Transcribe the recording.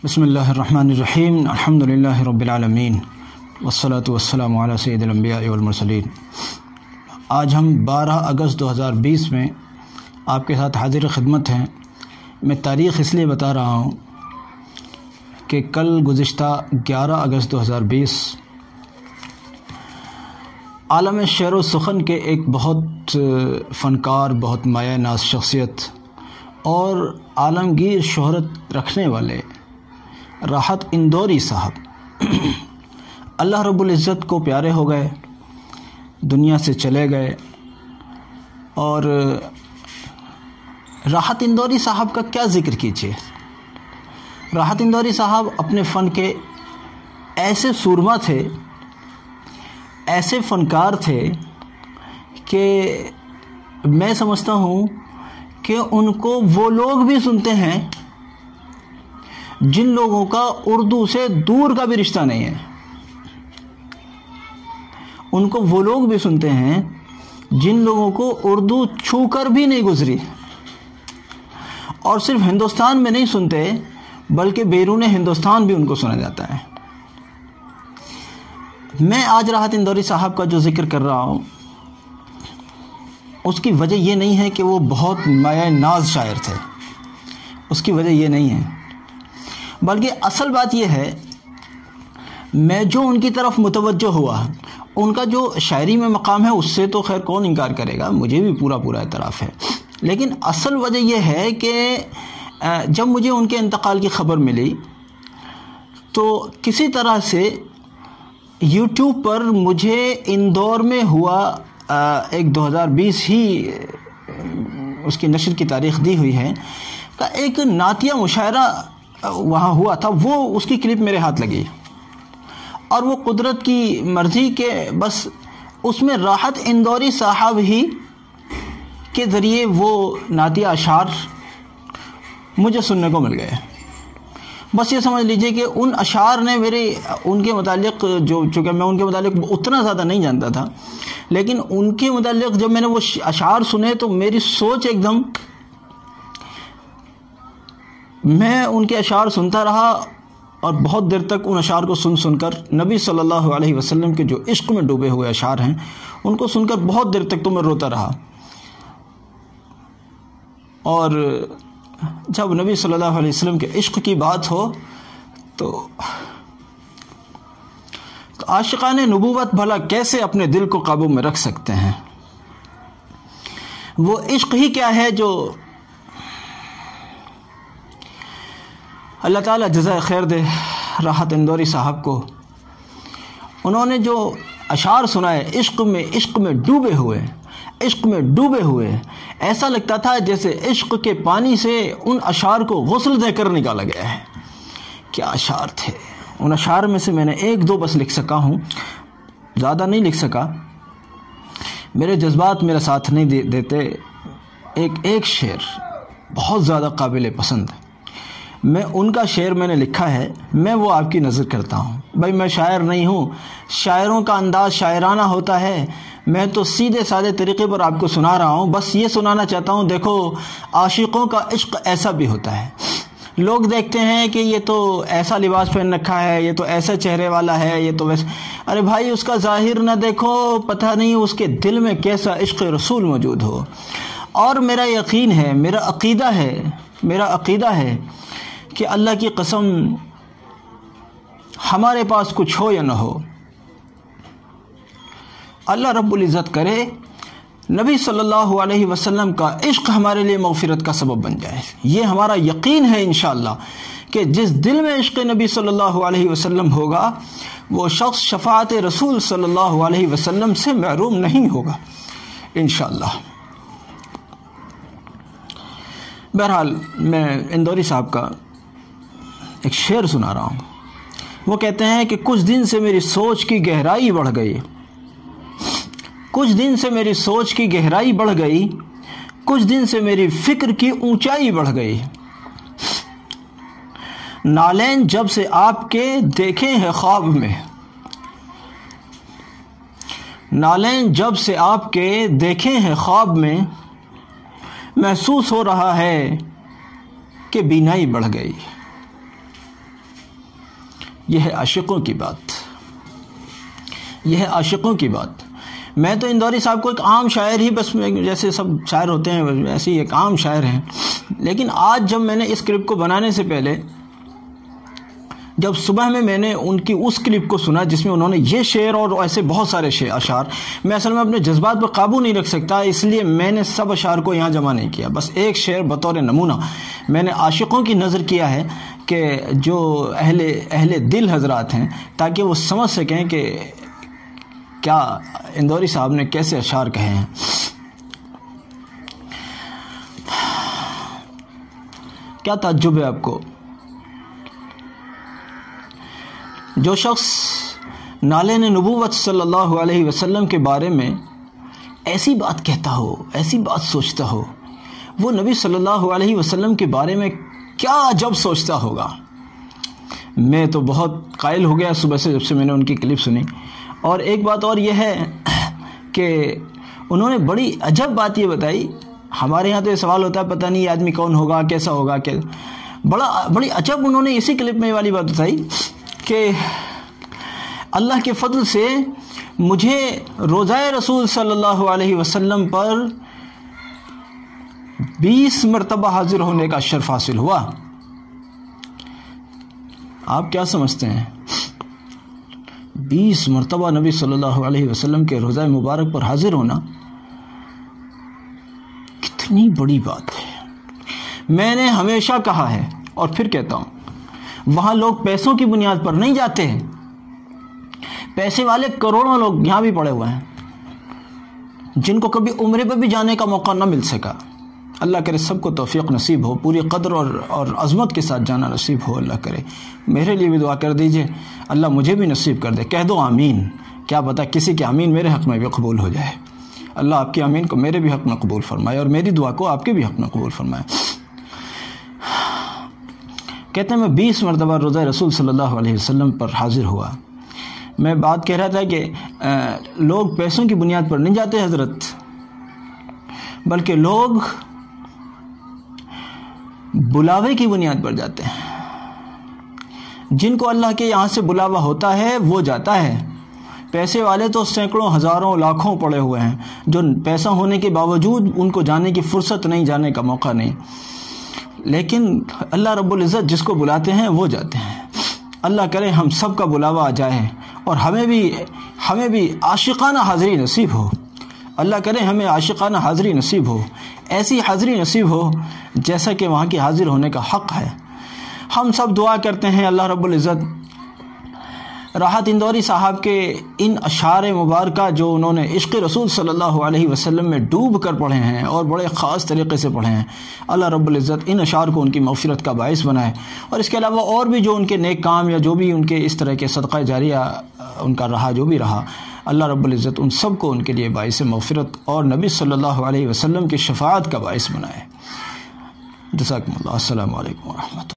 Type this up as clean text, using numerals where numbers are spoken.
بسم اللہ الرحمن الرحیم الحمد للہ رب العالمین والصلاة والسلام علی سید الانبیاء والمرسلین۔ آج ہم 12 اگست 2020 میں آپ کے ساتھ حاضر خدمت ہیں۔ میں تاریخ اس لیے بتا رہا ہوں کہ کل گزشتہ 11 اگست 2020 عالم شعر و سخن کے ایک بہت فنکار، بہت مایہ ناز شخصیت اور عالمگیر شہرت رکھنے والے راحت اندوری صاحب اللہ رب العزت کو پیارے ہو گئے، دنیا سے چلے گئے۔ اور راحت اندوری صاحب کا کیا ذکر کیجیے۔ راحت اندوری صاحب اپنے فن کے ایسے سورما تھے، ایسے فنکار تھے کہ میں سمجھتا ہوں کہ ان کو وہ لوگ بھی سنتے ہیں جن لوگوں کا اردو سے دور کا بھی رشتہ نہیں ہے۔ ان کو وہ لوگ بھی سنتے ہیں جن لوگوں کو اردو چھو کر بھی نہیں گزری، اور صرف ہندوستان میں نہیں سنتے بلکہ بیرون ہندوستان بھی ان کو سنا جاتا ہے۔ میں آج راحت اندوری صاحب کا جو ذکر کر رہا ہوں اس کی وجہ یہ نہیں ہے کہ وہ بہت مایہ ناز شاعر تھے، اس کی وجہ یہ نہیں ہے، بلکہ اصل بات یہ ہے میں جو ان کی طرف متوجہ ہوا، ان کا جو شاعری میں مقام ہے اس سے تو خیر کون انکار کرے گا، مجھے بھی پورا اعتراف ہے، لیکن اصل وجہ یہ ہے کہ جب مجھے ان کے انتقال کی خبر ملی تو کسی طرح سے یوٹیوب پر مجھے اندور میں ہوا ایک 2020 ہی اس کی نشر کی تاریخ دی ہوئی ہے کا ایک نعتیہ مشاعرہ وہاں ہوا تھا، وہ اس کی کلپ میرے ہاتھ لگی، اور وہ قدرت کی مرضی کہ بس اس میں راحت اندوری صاحب ہی کے ذریعے وہ نعتیہ اشعار مجھے سننے کو مل گئے۔ بس یہ سمجھ لیجئے کہ ان اشعار نے ان کے متعلق چونکہ میں ان کے متعلق اتنا زیادہ نہیں جانتا تھا، لیکن ان کے متعلق جب میں نے وہ اشعار سنے تو میری سوچ ایک دم، میں ان کے اشعار سنتا رہا اور بہت دیر تک ان اشعار کو سن کر نبی صلی اللہ علیہ وسلم کے جو عشق میں ڈوبے ہوئے اشعار ہیں ان کو سن کر بہت دیر تک تو میں روتا رہا۔ اور جب نبی صلی اللہ علیہ وسلم کے عشق کی بات ہو تو عاشقان نبوت بھلا کیسے اپنے دل کو قابو میں رکھ سکتے ہیں۔ وہ عشق ہی کیا ہے جو اللہ تعالیٰ جزائے خیر دے راحت اندوری صاحب کو، انہوں نے جو اشعار سنائے عشق میں ڈوبے ہوئے ایسا لگتا تھا جیسے عشق کے پانی سے ان اشعار کو غسل دے کر نکالا گیا ہے۔ کیا اشعار تھے! ان اشعار میں سے میں نے ایک دو بس لکھ سکا ہوں، زیادہ نہیں لکھ سکا، میرے جذبات میرا ساتھ نہیں دیتے۔ ایک شعر بہت زیادہ قابل پسند ہے، میں ان کا شعر میں نے لکھا ہے، میں وہ آپ کی نظر کرتا ہوں۔ بھائی میں شاعر نہیں ہوں، شاعروں کا انداز شاعرانہ ہوتا ہے، میں تو سیدھے سادے طریقے پر آپ کو سنا رہا ہوں، بس یہ سنانا چاہتا ہوں دیکھو عاشقوں کا عشق ایسا بھی ہوتا ہے۔ لوگ دیکھتے ہیں کہ یہ تو ایسا لباس پہن رکھا ہے، یہ تو ایسے چہرے والا ہے، یہ تو ویسے، ارے بھائی اس کا ظاہر نہ دیکھو، پتہ نہیں اس کے دل میں کیسا عشق رسول موجود ہو۔ اور میرا یقین ہے، میرا عقیدہ ہے کہ اللہ کی قسم ہمارے پاس کچھ ہو یا نہ ہو، اللہ رب العزت کرے نبی صلی اللہ علیہ وسلم کا عشق ہمارے لیے مغفرت کا سبب بن جائے۔ یہ ہمارا یقین ہے انشاءاللہ کہ جس دل میں عشق نبی صلی اللہ علیہ وسلم ہوگا وہ شخص شفاعت رسول صلی اللہ علیہ وسلم سے محروم نہیں ہوگا انشاءاللہ۔ بہرحال میں اندوری صاحب کا ایک شعر سنا رہا ہوں۔ وہ کہتے ہیں کہ کچھ دن سے میری سوچ کی گہرائی بڑھ گئی، کچھ دن سے میری سوچ کی گہرائی بڑھ گئی، کچھ دن سے میری فکر کی اونچائی بڑھ گئی، نالین جب سے آپ کے دیکھے ہیں خواب میں، نالین جب سے آپ کے دیکھے ہیں خواب میں، محسوس ہو رہا ہے کہ بینائی بڑھ گئی۔ یہ ہے عاشقوں کی بات، یہ ہے عاشقوں کی بات۔ میں تو اندوری صاحب کو ایک عام شاعر ہی، بس جیسے سب شاعر ہوتے ہیں ایسے ہی ایک عام شاعر ہیں، لیکن آج جب میں نے اس کلپ کو بنانے سے پہلے جب صبح میں نے ان کی اس کلپ کو سنا جس میں انہوں نے یہ شعر اور ایسے بہت سارے اشعار، میں اصل میں اپنے جذبات پر قابو نہیں رکھ سکتا، اس لیے میں نے سب اشعار کو یہاں جمع نہیں کیا، بس ایک شعر بطور نمونہ میں نے عاشقوں کی نظر کیا ہے کہ جو اہل دل حضرات ہیں، تاکہ وہ سمجھ سکیں کہ کیا اندوری صاحب نے کیسے اشعار کہے ہیں۔ کیا تعجب ہے آپ کو؟ جو شخص نالین نبوت صلی اللہ علیہ وسلم کے بارے میں ایسی بات کہتا ہو، ایسی بات سوچتا ہو، وہ نبی صلی اللہ علیہ وسلم کے بارے میں کیا عجب سوچتا ہوگا۔ میں تو بہت قائل ہو گیا صبح سے جب سے میں نے ان کی کلپ سنی۔ اور ایک بات اور یہ ہے کہ انہوں نے بڑی عجب بات یہ بتائی، ہمارے ہاں تو یہ سوال ہوتا ہے پتہ نہیں یہ آدمی کون ہوگا، کیسا ہوگا، بڑی عجب انہوں نے اسی کلپ میں یہ والی بات بتائی کہ اللہ کے فضل سے مجھے روضہ رسول صلی اللہ علیہ وسلم پر 20 مرتبہ حاضر ہونے کا شرف حاصل ہوا۔ آپ کیا سمجھتے ہیں 20 مرتبہ نبی صلی اللہ علیہ وسلم کے روضہ مبارک پر حاضر ہونا کتنی بڑی بات ہے۔ میں نے ہمیشہ کہا ہے اور پھر کہتا ہوں، وہاں لوگ پیسوں کی بنیاد پر نہیں جاتے ہیں، پیسے والے کروڑوں لوگ یہاں بھی پڑے ہوئے ہیں جن کو کبھی عمرے پہ بھی جانے کا موقع نہ مل سکا۔ اللہ کرے سب کو توفیق نصیب ہو، پوری قدر اور عظمت کے ساتھ جانا نصیب ہو۔ اللہ کرے میرے لیے بھی دعا کر دیجئے، اللہ مجھے بھی نصیب کر دے۔ کہہ دو آمین، کیا پتہ کسی کی آمین میرے حق میں بھی قبول ہو جائے۔ اللہ آپ کی آمین کو میرے بھی حق میں قبول فرمائے اور میری دعا کو آپ کے بھی حق میں قبول فرمائے۔ کہتے ہیں میں 20 مرتبہ روضہ رسول صلی اللہ علیہ وسلم پر حاضر ہوا۔ میں بات کہہ رہا تھا کہ لوگ پیسوں کی بنیاد پر نہیں جاتے حضرت، بلکہ لوگ بلاوے کی بنیاد پر جاتے ہیں۔ جن کو اللہ کے یہاں سے بلاوا ہوتا ہے وہ جاتا ہے۔ پیسے والے تو سینکڑوں، ہزاروں، لاکھوں پڑے ہوئے ہیں، جو پیسہ ہونے کے باوجود ان کو جانے کی فرصت نہیں، جانے کا موقع نہیں۔ لیکن اللہ رب العزت جس کو بلاتے ہیں وہ جاتے ہیں۔ اللہ کرے ہم سب کا بلاوا آ جائے اور ہمیں بھی عاشقانہ حاضری نصیب ہو۔ اللہ کرے ہمیں عاشقانہ حاضری نصیب ہو، ایسی حاضری نصیب ہو جیسا کہ وہاں کی حاضر ہونے کا حق ہے۔ ہم سب دعا کرتے ہیں اللہ رب العزت راحت اندوری صاحب کے ان اشعار مبارکہ جو انہوں نے عشق رسول صلی اللہ علیہ وسلم میں ڈوب کر پڑھے ہیں اور بڑے خاص طریقے سے پڑھے ہیں، اللہ رب العزت ان اشعار کو ان کی مغفرت کا باعث بنائے، اور اس کے علاوہ اور بھی جو ان کے نیک کام یا جو بھی ان کے اس طرح کے صدقہ جاریہ ان کا رہا، جو بھی رہا، اللہ رب العزت ان سب کو ان کے لیے باعث مغفرت اور نبی صلی اللہ علیہ وسلم کی شفاعت کا باعث بنائے۔ جزاکم اللہ۔ السلام علیکم ورحمۃ اللہ۔